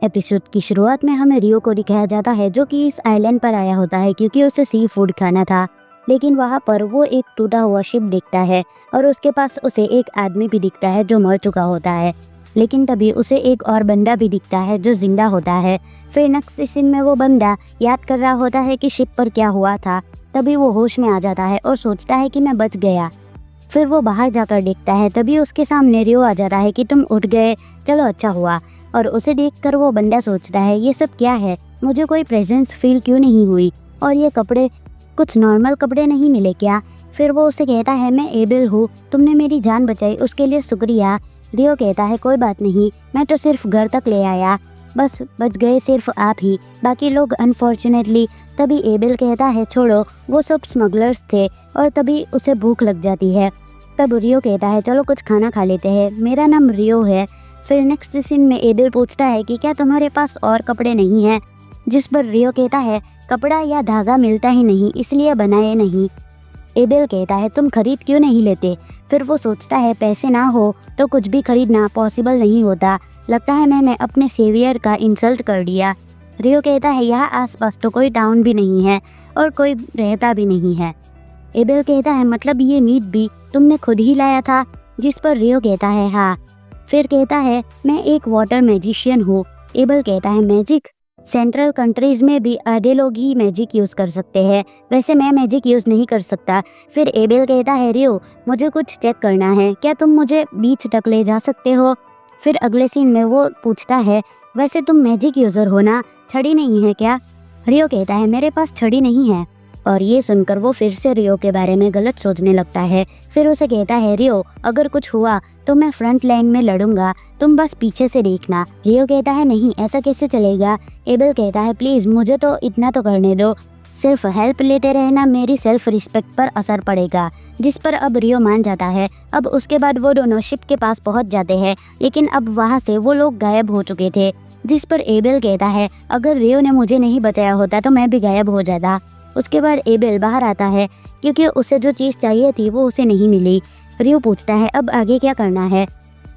Episode की शुरुआत में हमें रियो को दिखाया जाता है जो कि इस आइलैंड पर आया होता है क्योंकि उसे सी फूड खाना था। लेकिन वहाँ पर वो एक टूटा हुआ शिप दिखता है और उसके पास उसे एक आदमी भी दिखता है जो मर चुका होता है। लेकिन तभी उसे एक और बंदा भी दिखता है जो जिंदा होता है। फिर नेक्स्ट सीन में वो बंदा याद कर रहा होता है कि शिप पर क्या हुआ था। तभी वो होश में आ जाता है और सोचता है कि मैं बच गया। फिर वो बाहर जाकर देखता है, तभी उसके सामने रियो आ जाता है कि तुम उठ गए, चलो अच्छा हुआ। और उसे देखकर वो बंदा सोचता है ये सब क्या है, मुझे कोई प्रेजेंस फील क्यों नहीं हुई और ये कपड़े कुछ नॉर्मल कपड़े नहीं मिले क्या। फिर वो उसे कहता है मैं एबल हूँ, तुमने मेरी जान बचाई उसके लिए शुक्रिया। रियो कहता है कोई बात नहीं, मैं तो सिर्फ घर तक ले आया, बस बच गए सिर्फ आप ही, बाकी लोग अनफॉर्चुनेटली। तभी एबल कहता है छोड़ो, वो सब स्मगलर्स थे। और तभी उसे भूख लग जाती है। तब रियो कहता है चलो कुछ खाना खा लेते हैं, मेरा नाम रियो है। फिर नेक्स्ट सीन में एबल पूछता है कि क्या तुम्हारे पास और कपड़े नहीं हैं, जिस पर रियो कहता है कपड़ा या धागा मिलता ही नहीं इसलिए बनाए नहीं। एबल कहता है तुम खरीद क्यों नहीं लेते। फिर वो सोचता है पैसे ना हो तो कुछ भी खरीदना पॉसिबल नहीं होता, लगता है मैंने अपने सेवियर का इंसल्ट कर दिया। रियो कहता है यहाँ आसपास तो कोई टाउन भी नहीं है और कोई रहता भी नहीं है। एबल कहता है मतलब ये मीट भी तुमने खुद ही लाया था, जिस पर रियो कहता है हाँ। फिर कहता है मैं एक वाटर मैजिशियन हूँ। एबल कहता है मैजिक, सेंट्रल कंट्रीज में भी आधे लोग ही मैजिक यूज़ कर सकते हैं, वैसे मैं मैजिक यूज़ नहीं कर सकता। फिर एबल कहता है रियो मुझे कुछ चेक करना है, क्या तुम मुझे बीच तक ले जा सकते हो। फिर अगले सीन में वो पूछता है वैसे तुम मैजिक यूज़र हो ना, छड़ी नहीं है क्या। रियो कहता है मेरे पास छड़ी नहीं है। और ये सुनकर वो फिर से रियो के बारे में गलत सोचने लगता है। फिर उसे कहता है रियो अगर कुछ हुआ तो मैं फ्रंट लाइन में लड़ूंगा, तुम बस पीछे से देखना। रियो कहता है नहीं ऐसा कैसे चलेगा। एबल कहता है प्लीज़ मुझे तो इतना तो करने दो, सिर्फ हेल्प लेते रहना मेरी सेल्फ रिस्पेक्ट पर असर पड़ेगा। जिस पर अब रियो मान जाता है। अब उसके बाद वो दोनों शिप के पास पहुंच जाते हैं, लेकिन अब वहाँ से वो लोग गायब हो चुके थे। जिस पर एबल कहता है अगर रियो ने मुझे नहीं बचाया होता तो मैं भी गायब हो जाता। उसके बाद एबल बाहर आता है क्योंकि उसे जो चीज़ चाहिए थी वो उसे नहीं मिली। रियो पूछता है अब आगे क्या करना है,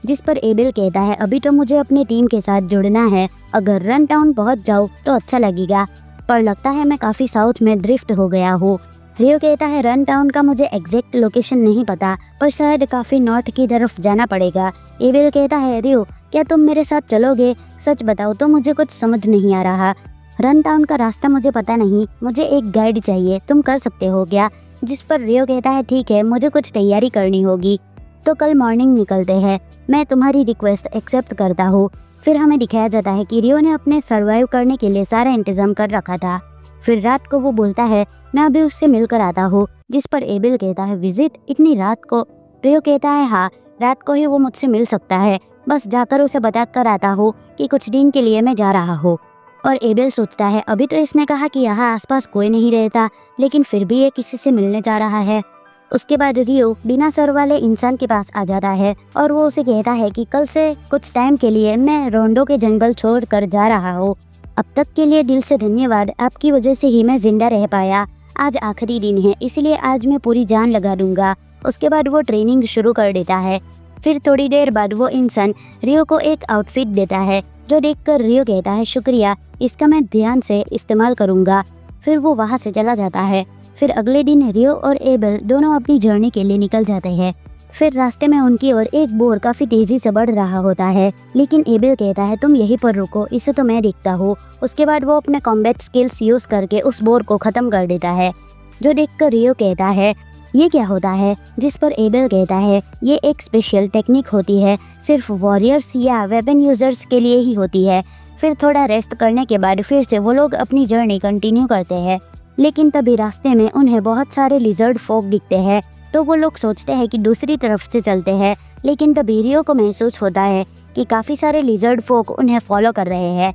जिस पर एबल कहता है अभी तो मुझे अपनी टीम के साथ जुड़ना है, अगर रन टाउन पहुंच जाऊँ तो अच्छा लगेगा, पर लगता है मैं काफ़ी साउथ में ड्रिफ्ट हो गया हूँ। रियो कहता है रन टाउन का मुझे एग्जैक्ट लोकेशन नहीं पता, पर शायद काफ़ी नॉर्थ की तरफ जाना पड़ेगा। एबल कहता है रियो क्या तुम मेरे साथ चलोगे, सच बताओ तो मुझे कुछ समझ नहीं आ रहा, रन टाउन का रास्ता मुझे पता नहीं, मुझे एक गाइड चाहिए, तुम कर सकते हो क्या। जिस पर रियो कहता है ठीक है मुझे कुछ तैयारी करनी होगी, तो कल मॉर्निंग निकलते हैं, मैं तुम्हारी रिक्वेस्ट एक्सेप्ट करता हूँ। फिर हमें दिखाया जाता है कि रियो ने अपने सर्वाइव करने के लिए सारा इंतजाम कर रखा था। फिर रात को वो बोलता है मैं अभी उससे मिलकर आता हूँ। जिस पर एबल कहता है विजिट इतनी रात को। रियो कहता है हाँ रात को ही वो मुझसे मिल सकता है, बस जाकर उसे बता कर आता हूँ कि कुछ दिन के लिए मैं जा रहा हूँ। और एबल सोचता है अभी तो इसने कहा कि यहाँ आसपास कोई नहीं रहता, लेकिन फिर भी ये किसी से मिलने जा रहा है। उसके बाद रियो बिना सर वाले इंसान के पास आ जाता है और वो उसे कहता है कि कल से कुछ टाइम के लिए मैं रोंडो के जंगल छोड़ कर जा रहा हूँ, अब तक के लिए दिल से धन्यवाद, आपकी वजह से ही मैं जिंदा रह पाया, आज आखिरी दिन है इसलिए आज मैं पूरी जान लगा दूंगा। उसके बाद वो ट्रेनिंग शुरू कर देता है। फिर थोड़ी देर बाद वो इंसान रियो को एक आउटफिट देता है, जो देखकर रियो कहता है शुक्रिया, इसका मैं ध्यान से इस्तेमाल करूंगा। फिर वो वहाँ से चला जाता है। फिर अगले दिन रियो और एबल दोनों अपनी जर्नी के लिए निकल जाते हैं। फिर रास्ते में उनकी ओर एक बोर काफ़ी तेज़ी से बढ़ रहा होता है, लेकिन एबल कहता है तुम यहीं पर रुको, इसे तो मैं देखता हूँ। उसके बाद वो अपने कॉम्बैट स्किल्स यूज़ करके उस बोर को ख़त्म कर देता है, जो देखकर रियो कहता है ये क्या होता है। जिस पर एबल कहता है ये एक स्पेशल टेक्निक होती है, सिर्फ वॉरियर्स या वेपन यूजर्स के लिए ही होती है। फिर थोड़ा रेस्ट करने के बाद फिर से वो लोग अपनी जर्नी कंटिन्यू करते हैं, लेकिन तभी रास्ते में उन्हें बहुत सारे लिजर्ड फोक दिखते हैं, तो वो लोग सोचते हैं कि दूसरी तरफ से चलते हैं। लेकिन तभी रियो को महसूस होता है कि काफ़ी सारे लिजर्ड फोक उन्हें फॉलो कर रहे हैं,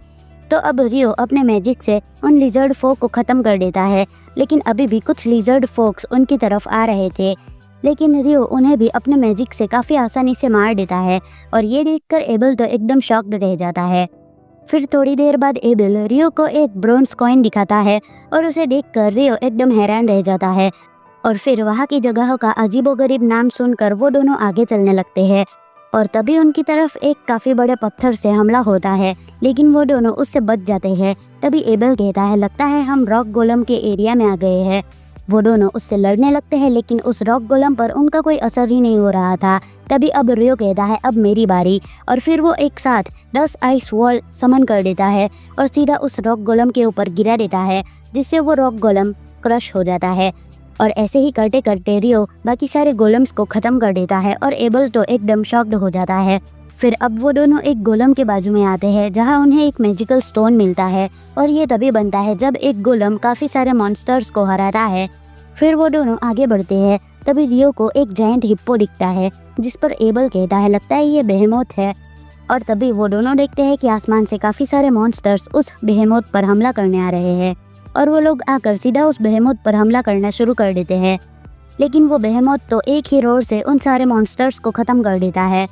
तो अब रियो अपने मैजिक से उन लिजर्ड फोक को ख़त्म कर देता है। लेकिन अभी भी कुछ लिजर्ड फोक्स उनकी तरफ आ रहे थे, लेकिन रियो उन्हें भी अपने मैजिक से काफ़ी आसानी से मार देता है और ये देखकर एबल तो एकदम शॉक्ड रह जाता है। फिर थोड़ी देर बाद एबल रियो को एक ब्रोंज कॉइन दिखाता है और उसे देखकर रियो एकदम हैरान रह जाता है। और फिर वहाँ की जगहों का अजीबोगरीब नाम सुनकर वो दोनों आगे चलने लगते हैं और तभी उनकी तरफ एक काफ़ी बड़े पत्थर से हमला होता है, लेकिन वो दोनों उससे बच जाते हैं। तभी एबल कहता है, लगता है हम रॉक गोलम के एरिया में आ गए हैं। वो दोनों उससे लड़ने लगते हैं, लेकिन उस रॉक गोलम पर उनका कोई असर ही नहीं हो रहा था। तभी अब रियो कहता है, अब मेरी बारी, और फिर वो एक साथ 10 आइस वॉल समन कर देता है और सीधा उस रॉक गोलम के ऊपर गिरा देता है, जिससे वो रॉक गोलम क्रश हो जाता है। और ऐसे ही करते करते रियो बाकी सारे गोलम्स को ख़त्म कर देता है और एबल तो एकदम शॉक्ड हो जाता है। फिर अब वो दोनों एक गोलम के बाजू में आते हैं, जहाँ उन्हें एक मैजिकल स्टोन मिलता है, और ये तभी बनता है जब एक गोलम काफ़ी सारे मॉन्स्टर्स को हराता है। फिर वो दोनों आगे बढ़ते हैं, तभी रियो को एक जायंट हिप्पो दिखता है, जिस पर एबल कहता है, लगता है ये बेहेमोथ है। और तभी वो दोनों देखते हैं कि आसमान से काफ़ी सारे मॉन्स्टर्स उस बेहेमोथ पर हमला करने आ रहे हैं, और वो लोग आकर सीधा उस बेहेमोथ पर हमला करना शुरू कर देते हैं। लेकिन वो बेहेमोथ तो एक ही रोर से उन सारे मॉन्स्टर्स को ख़त्म कर देता है।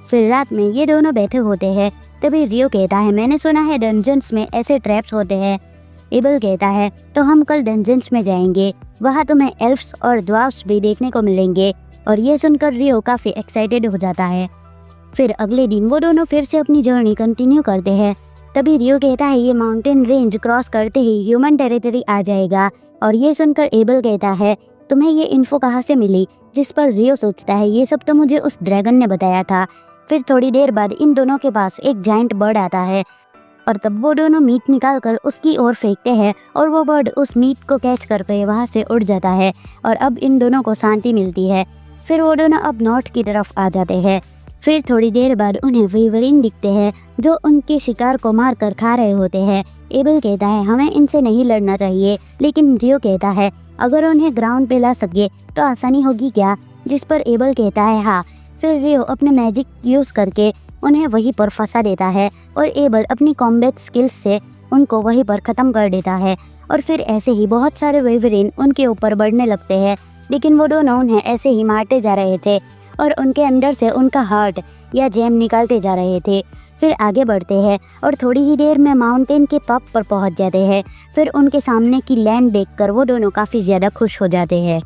फिर रात में ये दोनों बैठे होते हैं, तभी रियो कहता है, मैंने सुना है डंजन्स में ऐसे ट्रैप्स होते हैं। एबल कहता है, तो हम कल डंजन्स में जाएंगे, वहाँ तुम्हें एल्फ्स और ड्वार्फ्स भी देखने को मिलेंगे। और ये सुनकर रियो काफ़ी एक्साइटेड हो जाता है। फिर अगले दिन वो दोनों फिर से अपनी जर्नी कंटिन्यू करते हैं। तभी रियो कहता है, ये माउंटेन रेंज क्रॉस करते ही ह्यूमन टेरिटरी आ जाएगा। और ये सुनकर एबल कहता है, तुम्हें ये इन्फो कहाँ से मिली? जिस पर रियो सोचता है, ये सब तो मुझे उस ड्रैगन ने बताया था। फिर थोड़ी देर बाद इन दोनों के पास एक जायंट बर्ड आता है, और तब वो दोनों मीट निकाल कर उसकी ओर फेंकते हैं, और वो बर्ड उस मीट को कैच करके वहाँ से उड़ जाता है, और अब इन दोनों को शांति मिलती है। फिर वो दोनों अब नॉर्थ की तरफ आ जाते हैं। फिर थोड़ी देर बाद उन्हें वीवरिन दिखते हैं, जो उनके शिकार को मार कर खा रहे होते हैं। एबल कहता है, हमें इनसे नहीं लड़ना चाहिए, लेकिन रियो कहता है, अगर उन्हें ग्राउंड पे ला सके तो आसानी होगी क्या? जिस पर एबल कहता है, हाँ। फिर रियो अपने मैजिक यूज़ करके उन्हें वहीं पर फंसा देता है, और एबल अपनी कॉम्बैट स्किल्स से उनको वहीं पर ख़त्म कर देता है। और फिर ऐसे ही बहुत सारे वेवरिन उनके ऊपर बढ़ने लगते हैं, लेकिन वो दोनों उन्हें ऐसे ही मारते जा रहे थे, और उनके अंदर से उनका हार्ट या जेम निकालते जा रहे थे। फिर आगे बढ़ते हैं, और थोड़ी ही देर में माउंटेन के टॉप पर पहुंच जाते हैं। फिर उनके सामने की लैंड देखकर वो दोनों काफ़ी ज़्यादा खुश हो जाते हैं।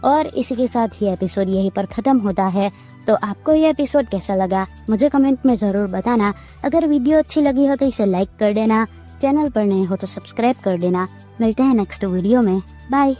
और इसी के साथ ही एपिसोड यहीं पर ख़त्म होता है। तो आपको ये एपिसोड कैसा लगा मुझे कमेंट में ज़रूर बताना। अगर वीडियो अच्छी लगी हो तो इसे लाइक कर देना, चैनल पर नए हो तो सब्सक्राइब कर देना। मिलते हैं नेक्स्ट वीडियो में, बाय।